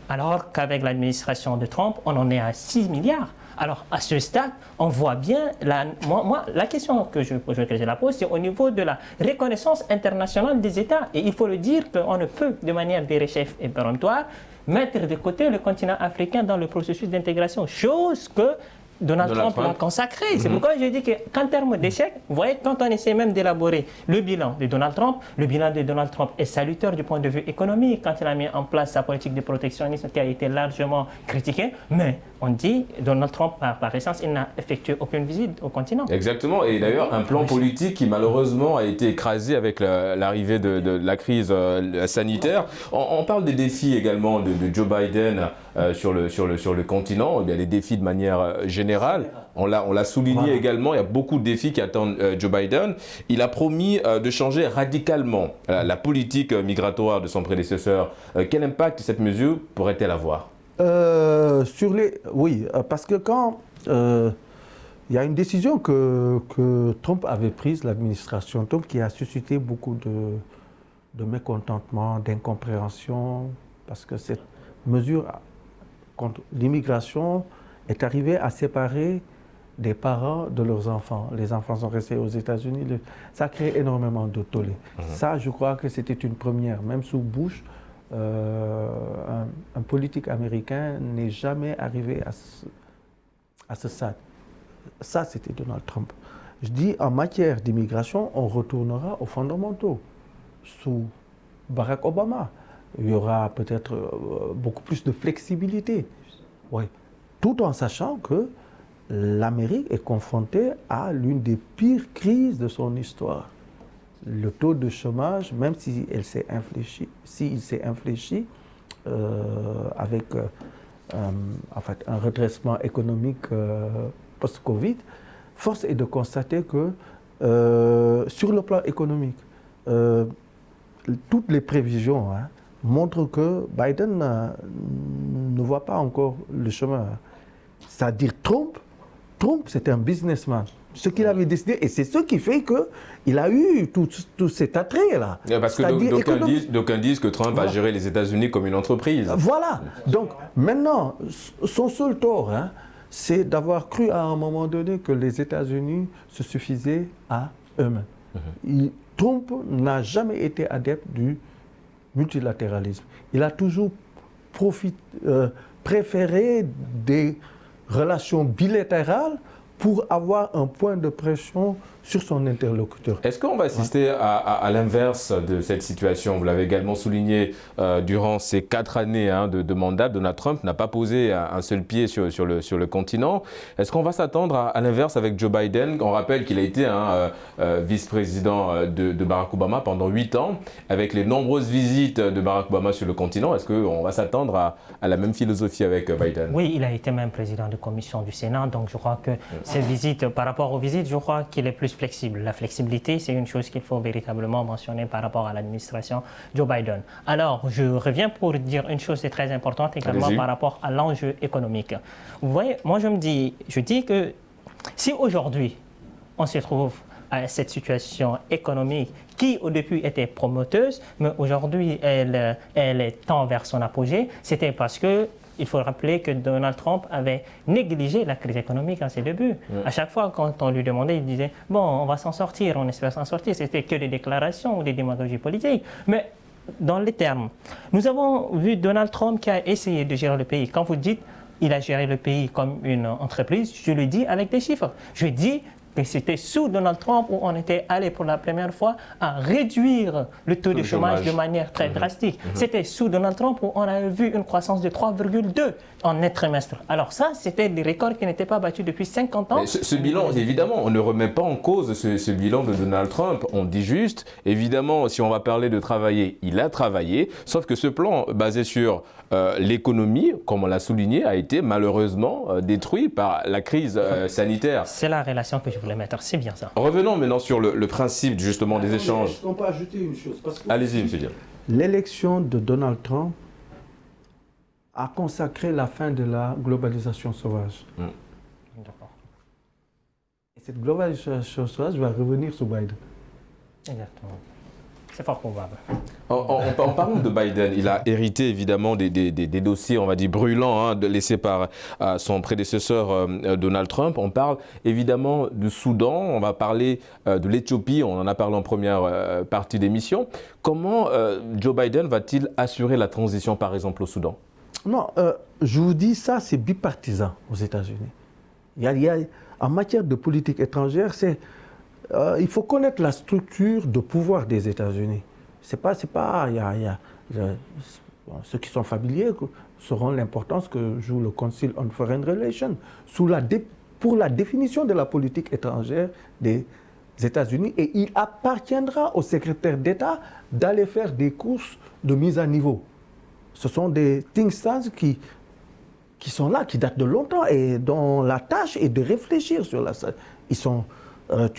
C: Alors qu'avec l'administration de Trump, on en est à 6 milliards. Alors, à ce stade, on voit bien, la question que je la pose, c'est au niveau de la reconnaissance internationale des États. Et il faut le dire qu'on ne peut, de manière derechef et péremptoire, mettre de côté le continent africain dans le processus d'intégration, chose que Donald Trump l'a consacré. C'est pourquoi je dis qu'en termes d'échec, vous voyez, quand on essaie même d'élaborer le bilan de Donald Trump est salutaire du point de vue économique quand il a mis en place sa politique de protectionnisme qui a été largement critiquée. Mais on dit, Donald Trump, par essence, il n'a effectué aucune visite au continent.
A: Exactement. Et d'ailleurs, un plan politique qui malheureusement a été écrasé avec l'arrivée de la crise sanitaire. On parle des défis également de Joe Biden sur le continent, les défis de manière générale. On l'a souligné également, il y a beaucoup de défis qui attendent Joe Biden. Il a promis de changer radicalement la politique migratoire de son prédécesseur. Quel impact cette mesure pourrait-elle avoir?
B: Oui, parce que quand il y a une décision que Trump avait prise, l'administration Trump, qui a suscité beaucoup de mécontentement, d'incompréhension, parce que cette mesure contre l'immigration est arrivée à séparer des parents de leurs enfants. Les enfants sont restés aux États-Unis. Ça crée énormément de tollé. Ça, je crois que c'était une première. Même sous Bush, un politique américain n'est jamais arrivé à ce stade. Ça, c'était Donald Trump. Je dis, en matière d'immigration, on retournera aux fondamentaux. Sous Barack Obama, il y aura peut-être beaucoup plus de flexibilité. Oui. Tout en sachant que l'Amérique est confrontée à l'une des pires crises de son histoire. Le taux de chômage, même s'il s'est infléchi, avec en fait, un redressement économique post-Covid, force est de constater que sur le plan économique, toutes les prévisions montrent que Biden ne voit pas encore le chemin. C'est-à-dire Trump, c'est un businessman. Ce qu'il avait décidé, et c'est ce qui fait qu'il a eu tout cet attrait-là.
A: Parce que d'aucuns disent que Trump va gérer les États-Unis comme une entreprise.
B: Voilà. Donc maintenant, son seul tort, c'est d'avoir cru à un moment donné que les États-Unis se suffisaient à eux-mêmes. Trump n'a jamais été adepte du multilatéralisme. Il a toujours préféré des relations bilatérales pour avoir un point de pression sur son interlocuteur.
A: Est-ce qu'on va assister à l'inverse de cette situation? Vous l'avez également souligné durant ces 4 années de mandat, Donald Trump n'a pas posé un seul pied sur le continent. Est-ce qu'on va s'attendre à l'inverse avec Joe Biden? On rappelle qu'il a été vice-président de Barack Obama pendant 8 ans, avec les nombreuses visites de Barack Obama sur le continent. Est-ce qu'on va s'attendre à la même philosophie avec Biden?
C: Oui, il a été même président de commission du Sénat, donc je crois que ces visites, par rapport aux visites, je crois qu'il est plus flexible. La flexibilité, c'est une chose qu'il faut véritablement mentionner par rapport à l'administration Joe Biden. Alors, je reviens pour dire une chose qui est très importante également par rapport à l'enjeu économique. Vous voyez, moi je dis que si aujourd'hui on se trouve à cette situation économique qui au début était promoteuse, mais aujourd'hui elle tend vers son apogée, c'était parce que il faut rappeler que Donald Trump avait négligé la crise économique à ses débuts. À chaque fois, quand on lui demandait, il disait « Bon, on va s'en sortir, on espère s'en sortir ». C'était que des déclarations ou des démagogies politiques. Mais dans les termes, nous avons vu Donald Trump qui a essayé de gérer le pays. Quand vous dites « il a géré le pays comme une entreprise », je le dis avec des chiffres. Je dis que c'était sous Donald Trump où on était allé pour la première fois à réduire le taux de chômage de manière très drastique. C'était sous Donald Trump où on a vu une croissance de 3,2 en net trimestre. Alors ça, c'était des records qui n'étaient pas battus depuis 50 ans.
A: Ce bilan, évidemment, on ne remet pas en cause ce bilan de Donald Trump. On dit juste, évidemment, si on va parler de travailler, il a travaillé, sauf que ce plan basé sur l'économie, comme on l'a souligné, a été malheureusement détruit par la crise sanitaire.
C: C'est la relation que je voulais mettre, c'est bien ça.
A: Revenons maintenant sur le principe justement des échanges.
B: Est-ce qu'on peut ajouter une chose?
A: Allez-y, M. Diallo.
B: L'élection de Donald Trump a consacré la fin de la globalisation sauvage.
C: D'accord.
B: Et cette globalisation sauvage va revenir sur Biden.
C: Exactement. C'est fort probable.
A: En parlant de Biden, il a hérité évidemment des dossiers, on va dire, brûlants, laissés par son prédécesseur Donald Trump. On parle évidemment du Soudan, on va parler de l'Éthiopie, on en a parlé en première partie d'émission. Comment Joe Biden va-t-il assurer la transition, par exemple, au Soudan?
B: Non, je vous dis ça, c'est bipartisan aux États-Unis. En matière de politique étrangère, il faut connaître la structure de pouvoir des États-Unis. Ceux qui sont familiers sauront l'importance que joue le Council on Foreign Relations pour la définition de la politique étrangère des États-Unis. Et il appartiendra au secrétaire d'État d'aller faire des courses de mise à niveau. Ce sont des think tanks qui sont là, qui datent de longtemps et dont la tâche est de réfléchir sur la...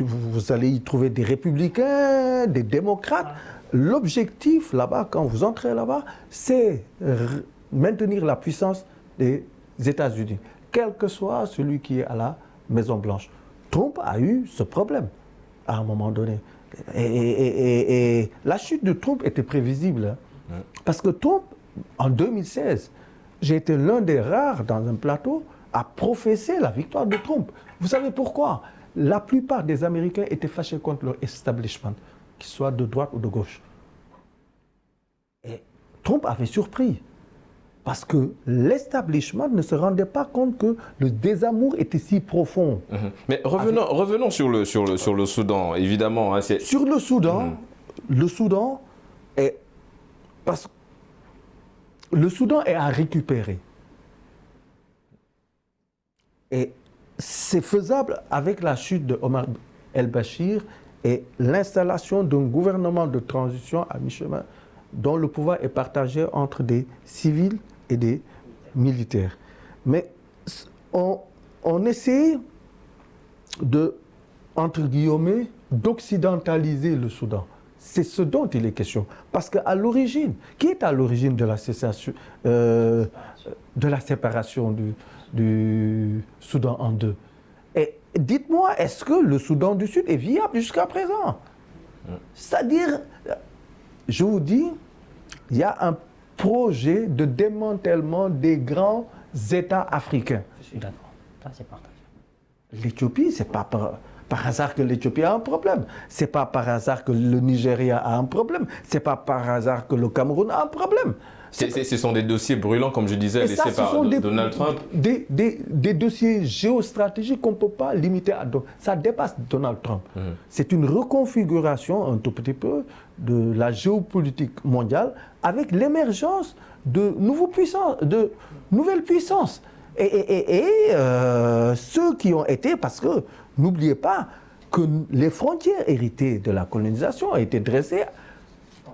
B: vous allez y trouver des républicains, des démocrates. L'objectif là-bas, quand vous entrez là-bas, c'est maintenir la puissance des États-Unis, quel que soit celui qui est à la Maison-Blanche. Trump a eu ce problème à un moment donné. Et la chute de Trump était prévisible. Parce que Trump, en 2016, j'ai été l'un des rares dans un plateau à professer la victoire de Trump. Vous savez pourquoi? La plupart des Américains étaient fâchés contre leur establishment, qu'il soit de droite ou de gauche. Et Trump avait surpris, parce que l'establishment ne se rendait pas compte que le désamour était si profond.
A: Mais revenons sur le Soudan, évidemment.
B: Sur le Soudan, le Soudan est à récupérer. Et c'est faisable avec la chute de Omar el-Bashir et l'installation d'un gouvernement de transition à mi-chemin dont le pouvoir est partagé entre des civils et des militaires. Mais on essaie entre guillemets, d'occidentaliser le Soudan. C'est ce dont il est question. Parce qu'à l'origine, qui est à l'origine de la séparation du Soudan en deux? Et dites-moi, est-ce que le Soudan du Sud est viable jusqu'à présent? C'est-à-dire, je vous dis, il y a un projet de démantèlement des grands États africains.
C: Je suis d'accord. Ça, c'est partagé.
B: L'Éthiopie, c'est pas par hasard que l'Éthiopie a un problème. Ce n'est pas par hasard que le Nigeria a un problème. Ce n'est pas par hasard que le Cameroun a un problème.
A: Ce sont des dossiers brûlants, comme je disais, laissés par Donald Trump.
B: Des dossiers géostratégiques qu'on ne peut pas limiter à... Ça dépasse Donald Trump. C'est une reconfiguration un tout petit peu de la géopolitique mondiale avec l'émergence de nouvelles puissances. Et ceux qui ont été, parce que n'oubliez pas que les frontières héritées de la colonisation ont été dressées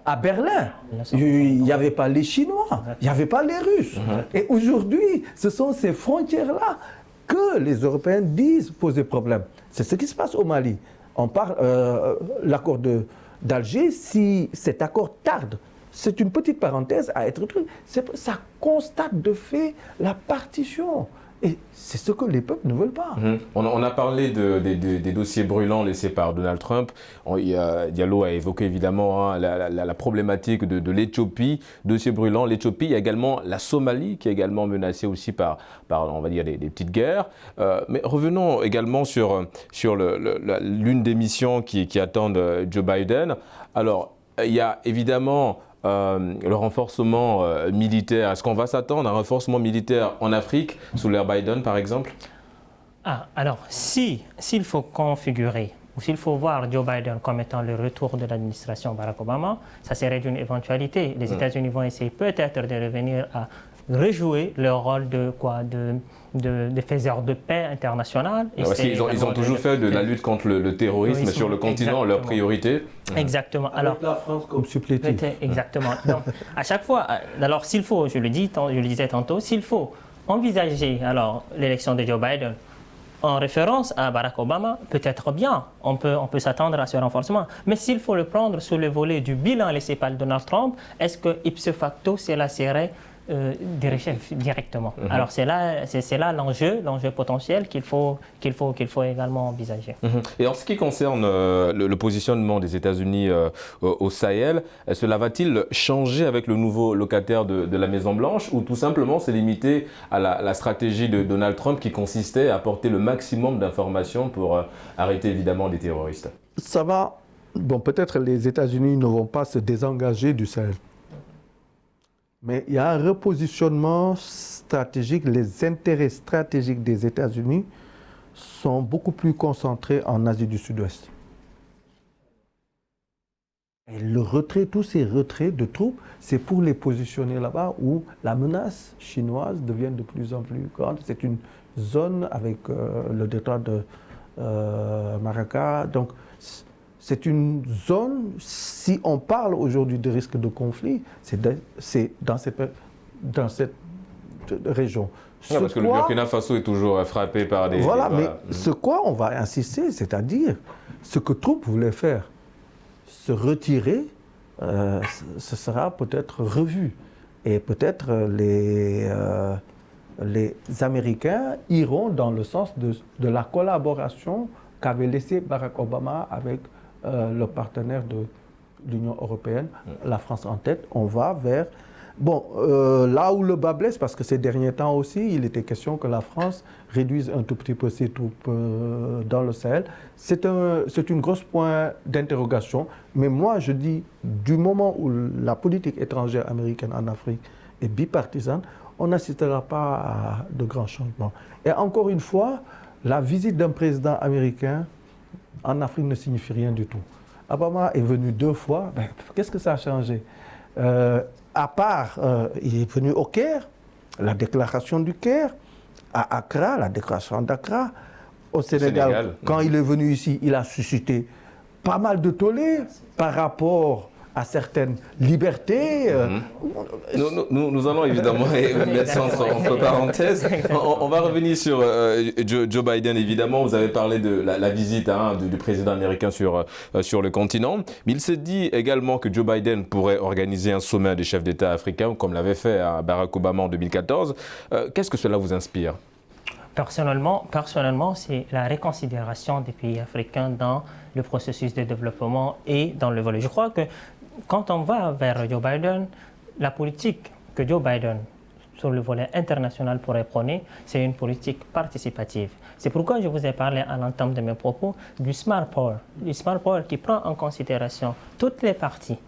B: à Berlin. Il n'y avait pas les Chinois, il n'y avait pas les Russes. Et aujourd'hui, ce sont ces frontières-là que les Européens disent poser problème. C'est ce qui se passe au Mali. On parle l'accord d'Alger, si cet accord tarde, c'est une petite parenthèse à être truc. Ça constate de fait la partition. Et c'est ce que les peuples ne veulent pas.
A: On a parlé des dossiers brûlants laissés par Donald Trump. Diallo a évoqué évidemment la problématique de l'Éthiopie, dossier brûlant. L'Éthiopie, il y a également la Somalie qui est également menacée aussi par on va dire, des petites guerres. Mais revenons également sur l'une des missions qui attendent Joe Biden. Alors, il y a évidemment... le renforcement militaire, est-ce qu'on va s'attendre à un renforcement militaire en Afrique sous l'ère Biden par exemple?
C: Alors, s'il faut configurer ou s'il faut voir Joe Biden comme étant le retour de l'administration Barack Obama, ça serait une éventualité. Les États-Unis vont essayer peut-être de revenir à rejouer leur rôle de faiseurs de paix international.
A: Parce qu'ils ont toujours fait de la lutte contre le terrorisme sur le continent leur priorité.
C: Exactement.
B: Alors, la France comme supplétif.
C: Exactement. Donc, à chaque fois, alors s'il faut, je le disais tantôt, s'il faut envisager l'élection de Joe Biden en référence à Barack Obama, peut-être bien, on peut s'attendre à ce renforcement. Mais s'il faut le prendre sous le volet du bilan laissé par Donald Trump, est-ce que ipso facto, cela serait directement. Alors c'est là l'enjeu potentiel qu'il faut également envisager.
A: Et en ce qui concerne le positionnement des États-Unis au Sahel, cela va-t-il changer avec le nouveau locataire de la Maison-Blanche ou tout simplement c'est limité à la stratégie de Donald Trump qui consistait à apporter le maximum d'informations pour arrêter évidemment des terroristes?
B: Ça va. Bon, peut-être les États-Unis ne vont pas se désengager du Sahel. Mais il y a un repositionnement stratégique. Les intérêts stratégiques des États-Unis sont beaucoup plus concentrés en Asie du Sud-Ouest. Et tous ces retraits de troupes, c'est pour les positionner là-bas où la menace chinoise devient de plus en plus grande. C'est une zone avec le détroit de Malacca. Donc, c'est une zone, si on parle aujourd'hui de risque de conflit, c'est dans cette région.
A: Ouais, parce que le Burkina Faso est toujours frappé par des...
B: Voilà, mais ce quoi on va insister, c'est-à-dire ce que Trump voulait faire, se retirer, ce sera peut-être revu. Et peut-être les Américains iront dans le sens de la collaboration qu'avait laissé Barack Obama avec le partenaire de l'Union européenne, la France en tête. On va vers... Bon, là où le bas blesse, parce que ces derniers temps aussi, il était question que la France réduise un tout petit peu ses troupes dans le Sahel. C'est une grosse point d'interrogation. Mais moi, je dis, du moment où la politique étrangère américaine en Afrique est bipartisane, on n'assistera pas à de grands changements. Et encore une fois, la visite d'un président américain en Afrique ne signifie rien du tout. Obama est venu 2 fois. Ben, qu'est-ce que ça a changé? À part, il est venu au Caire, la déclaration du Caire, à Accra, la déclaration d'Accra. Au Sénégal, quand il est venu ici, il a suscité pas mal de tollé par rapport à certaines libertés.
A: Nous allons évidemment mettre ça entre parenthèses. On va revenir sur Joe Biden, évidemment. Vous avez parlé de la visite du président américain sur le continent. Mais il s'est dit également que Joe Biden pourrait organiser un sommet des chefs d'État africains, comme l'avait fait Barack Obama en 2014. Qu'est-ce que cela vous inspire?
C: Personnellement, c'est la réconsidération des pays africains dans le processus de développement et dans le volet. Je crois que quand on va vers Joe Biden, la politique que Joe Biden, sur le volet international, pourrait prôner, c'est une politique participative. C'est pourquoi je vous ai parlé à l'entame de mes propos du smart power. Du smart power qui prend en considération toutes les parties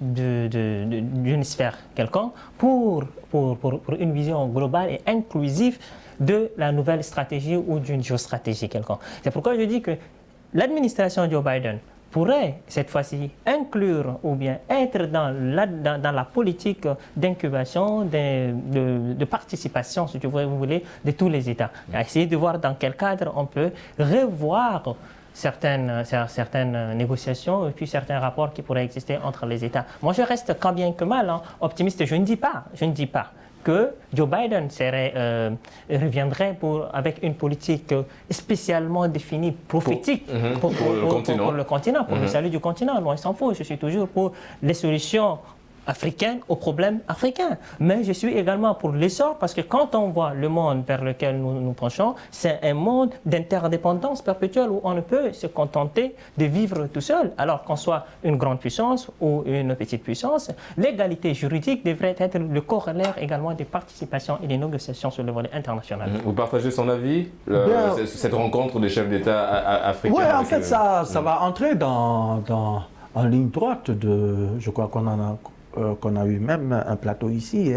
C: d'une sphère quelconque pour une vision globale et inclusive de la nouvelle stratégie ou d'une géostratégie quelconque. C'est pourquoi je dis que l'administration Joe Biden pourrait cette fois-ci inclure ou bien être dans la politique d'incubation, de participation, si vous voulez, de tous les États. Essayer de voir dans quel cadre on peut revoir certaines négociations et puis certains rapports qui pourraient exister entre les États. Moi, je reste quand bien que mal optimiste. Je ne dis pas que Joe Biden reviendrait avec une politique spécialement définie, prophétique pour le continent, pour le salut du continent. Moi, il s'en faut. Je suis toujours pour les solutions africaine aux problèmes africains. Mais je suis également pour l'essor parce que quand on voit le monde vers lequel nous nous penchons, c'est un monde d'interdépendance perpétuelle où on ne peut se contenter de vivre tout seul. Alors qu'on soit une grande puissance ou une petite puissance, l'égalité juridique devrait être le corollaire également des participations et des négociations sur le volet international.
A: Vous partagez son avis, cette rencontre des chefs d'État africains?
B: Oui, en fait, ça va entrer en ligne droite de... Je crois qu'on a eu même un plateau ici,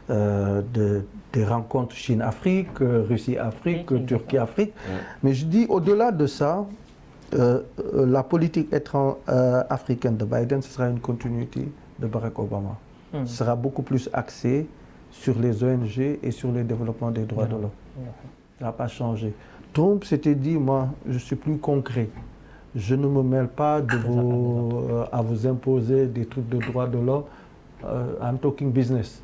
B: des rencontres Chine-Afrique, Russie-Afrique, Turquie-Afrique. Mais je dis, au-delà de ça, la politique africaine de Biden, ce sera une continuité de Barack Obama. Ce sera beaucoup plus axé sur les ONG et sur le développement des droits de l'homme. Ça n'a pas changé. Trump s'était dit, moi, je suis plus concret. Je ne me mêle pas à vous imposer des trucs de droits de l'homme. I'm talking business.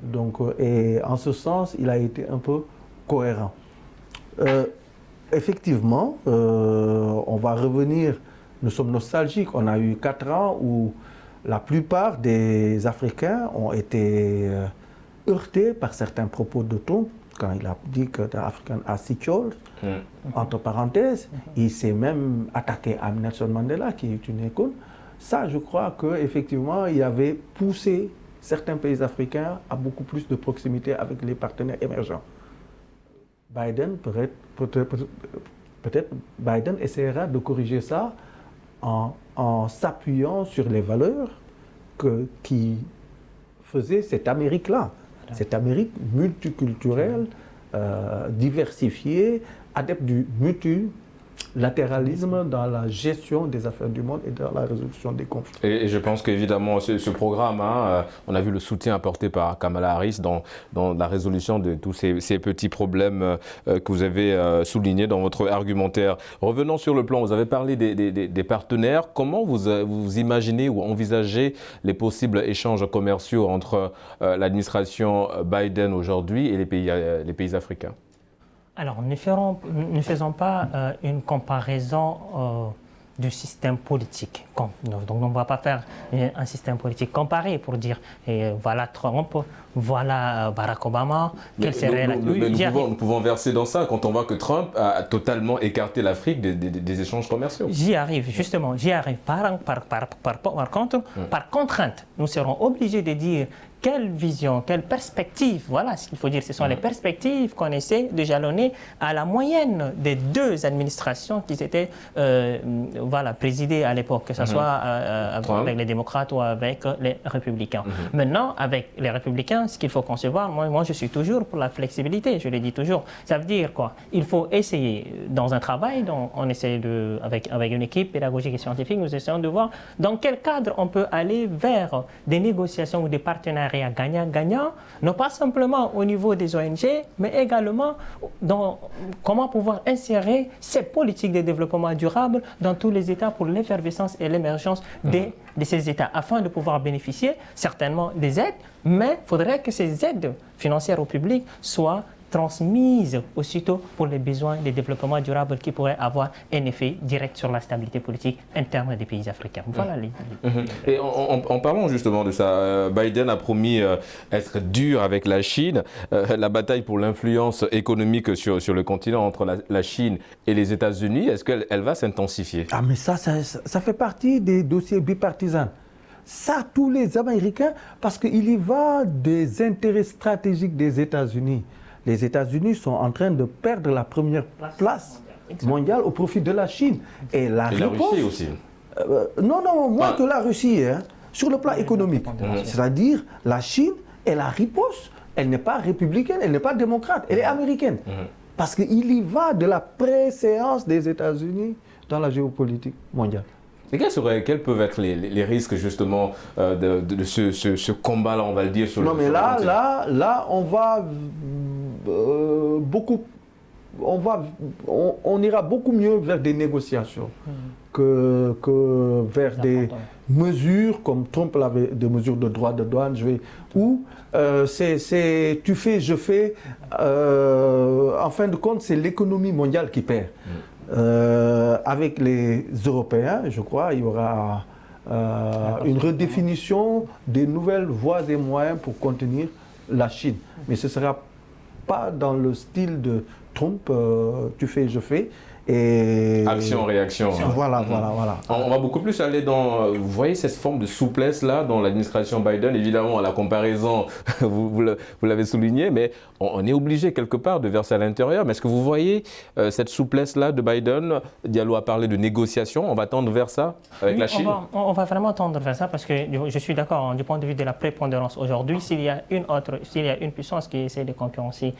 B: Donc, et en ce sens, il a été un peu cohérent. Effectivement, on va revenir, nous sommes nostalgiques. On a eu 4 ans où la plupart des Africains ont été heurtés par certains propos de Trump. Quand il a dit que l'African a secure, entre parenthèses, il s'est même attaqué à Nelson Mandela, qui est une icône. Ça, je crois qu'effectivement, il avait poussé certains pays africains à beaucoup plus de proximité avec les partenaires émergents. Biden, peut-être Biden essaiera de corriger ça en s'appuyant sur les valeurs qui faisaient cette Amérique-là. Cette Amérique multiculturelle, diversifiée, adepte du multilatéralisme dans la gestion des affaires du monde et dans la résolution des conflits.
A: Et je pense qu'évidemment, ce programme, on a vu le soutien apporté par Kamala Harris dans la résolution de tous ces petits problèmes que vous avez soulignés dans votre argumentaire. Revenons sur le plan, vous avez parlé des partenaires. Comment vous imaginez ou envisagez les possibles échanges commerciaux entre l'administration Biden aujourd'hui et les pays africains?
C: Alors, ne faisons pas une comparaison du système politique. Donc, on ne va pas faire un système politique comparé pour dire voilà Trump, voilà Barack Obama, quelle serait la...
A: Nous pouvons verser dans ça quand on voit que Trump a totalement écarté l'Afrique des échanges commerciaux.
C: J'y arrive, justement, Par contre, par contrainte, nous serons obligés de dire quelle vision, quelle perspective, voilà ce qu'il faut dire, ce sont les perspectives qu'on essaie de jalonner à la moyenne des 2 administrations qui étaient présidées à l'époque, que ce soit avec les démocrates ou avec les républicains. Maintenant, avec les républicains, ce qu'il faut concevoir, moi je suis toujours pour la flexibilité, je le dis toujours. Ça veut dire quoi? Il faut essayer, dans un travail, on essaie avec une équipe pédagogique et scientifique, nous essayons de voir dans quel cadre on peut aller vers des négociations ou des partenariats gagnant-gagnant, non pas simplement au niveau des ONG, mais également dans comment pouvoir insérer ces politiques de développement durable dans tous les États pour l'effervescence et l'émergence de ces États, afin de pouvoir bénéficier certainement des aides, mais il faudrait que ces aides financières au public soient transmises aussitôt pour les besoins de développement durable qui pourraient avoir un effet direct sur la stabilité politique interne des pays africains. Voilà les...
A: Et en parlant justement de ça, Biden a promis être dur avec la Chine. La bataille pour l'influence économique sur le continent entre la Chine et les États-Unis, est-ce qu'elle va s'intensifier?
B: Ah mais ça fait partie des dossiers bipartisans. Ça, tous les Américains, parce qu'il y va des intérêts stratégiques des États-Unis. les États-Unis sont en train de perdre la première place mondiale au profit de la Chine. Et la
A: Russie aussi.
B: Non, moins que la Russie, hein, sur le plan économique. C'est-à-dire, la Chine, elle a riposte. Elle n'est pas républicaine, elle n'est pas démocrate, elle est américaine. Parce qu'il y va de la préséance des États-Unis dans la géopolitique mondiale.
A: Et quels peuvent être les risques justement de ce combat-là, on va le dire, sur
B: non,
A: le
B: mais
A: continent.
B: là, on va on ira beaucoup mieux vers des négociations que vers des mesures comme Trump l'avait, des mesures de droit de douane, où c'est tu fais, je fais. En fin de compte, c'est l'économie mondiale qui perd. Avec les Européens, je crois, il y aura une redéfinition des nouvelles voies et moyens pour contenir la Chine. Mais ce ne sera pas dans le style de Trump, tu fais, je fais. Et
A: action, réaction.
B: Voilà.
A: On va beaucoup plus aller dans, vous voyez cette forme de souplesse là dans l'administration Biden, évidemment à la comparaison, vous l'avez souligné, mais on est obligé quelque part de verser à l'intérieur. Mais est-ce que vous voyez cette souplesse là de Biden? Diallo a parlé de négociation, on va tendre vers ça avec la Chine?
C: On va vraiment tendre vers ça parce que je suis d'accord, du point de vue de la prépondérance aujourd'hui, s'il y a une puissance qui essaie de concurrencer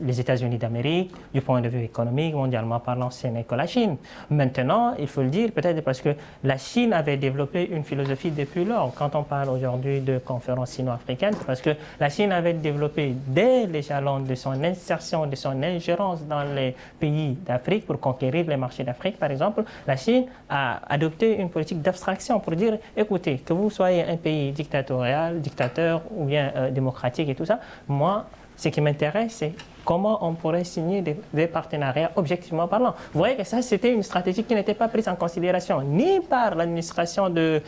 C: les États-Unis d'Amérique, du point de vue économique, mondialement parlant, ce n'est que la Chine. Maintenant, il faut le dire, peut-être parce que la Chine avait développé une philosophie depuis lors. Quand on parle aujourd'hui de conférence sino-africaine, c'est parce que la Chine avait développé dès les jalons de son insertion, de son ingérence dans les pays d'Afrique pour conquérir les marchés d'Afrique, par exemple, la Chine a adopté une politique d'abstraction pour dire, écoutez, que vous soyez un pays dictateur ou bien démocratique et tout ça, moi, ce qui m'intéresse, c'est comment on pourrait signer des partenariats objectivement parlant. Vous voyez que ça, c'était une stratégie qui n'était pas prise en considération ni par l'administration de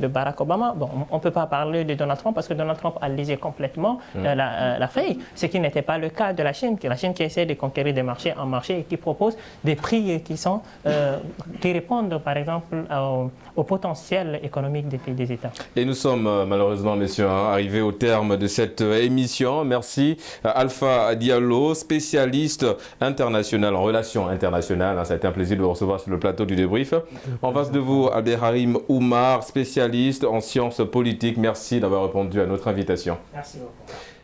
C: Barack Obama. Bon, on ne peut pas parler de Donald Trump parce que Donald Trump a lésé complètement l'Afrique, ce qui n'était pas le cas de la Chine qui essaie de conquérir des marchés en marché et qui propose des prix qui répondent, par exemple, au potentiel économique des États.
A: Et nous sommes malheureusement, messieurs, arrivés au terme de cette émission. Merci Alpha Diallo, spécialiste international en relations internationales. Ça a été un plaisir de vous recevoir sur le plateau du débrief. En face de vous, Abderrahim Oumar, spécialiste en sciences politiques. Merci d'avoir répondu à notre invitation.
C: Merci beaucoup.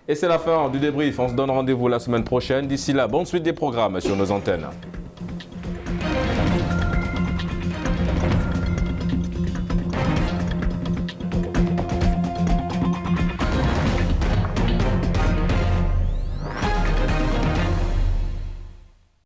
A: Et c'est la fin du débrief. On se donne rendez-vous la semaine prochaine. D'ici là, bonne suite des programmes sur nos antennes.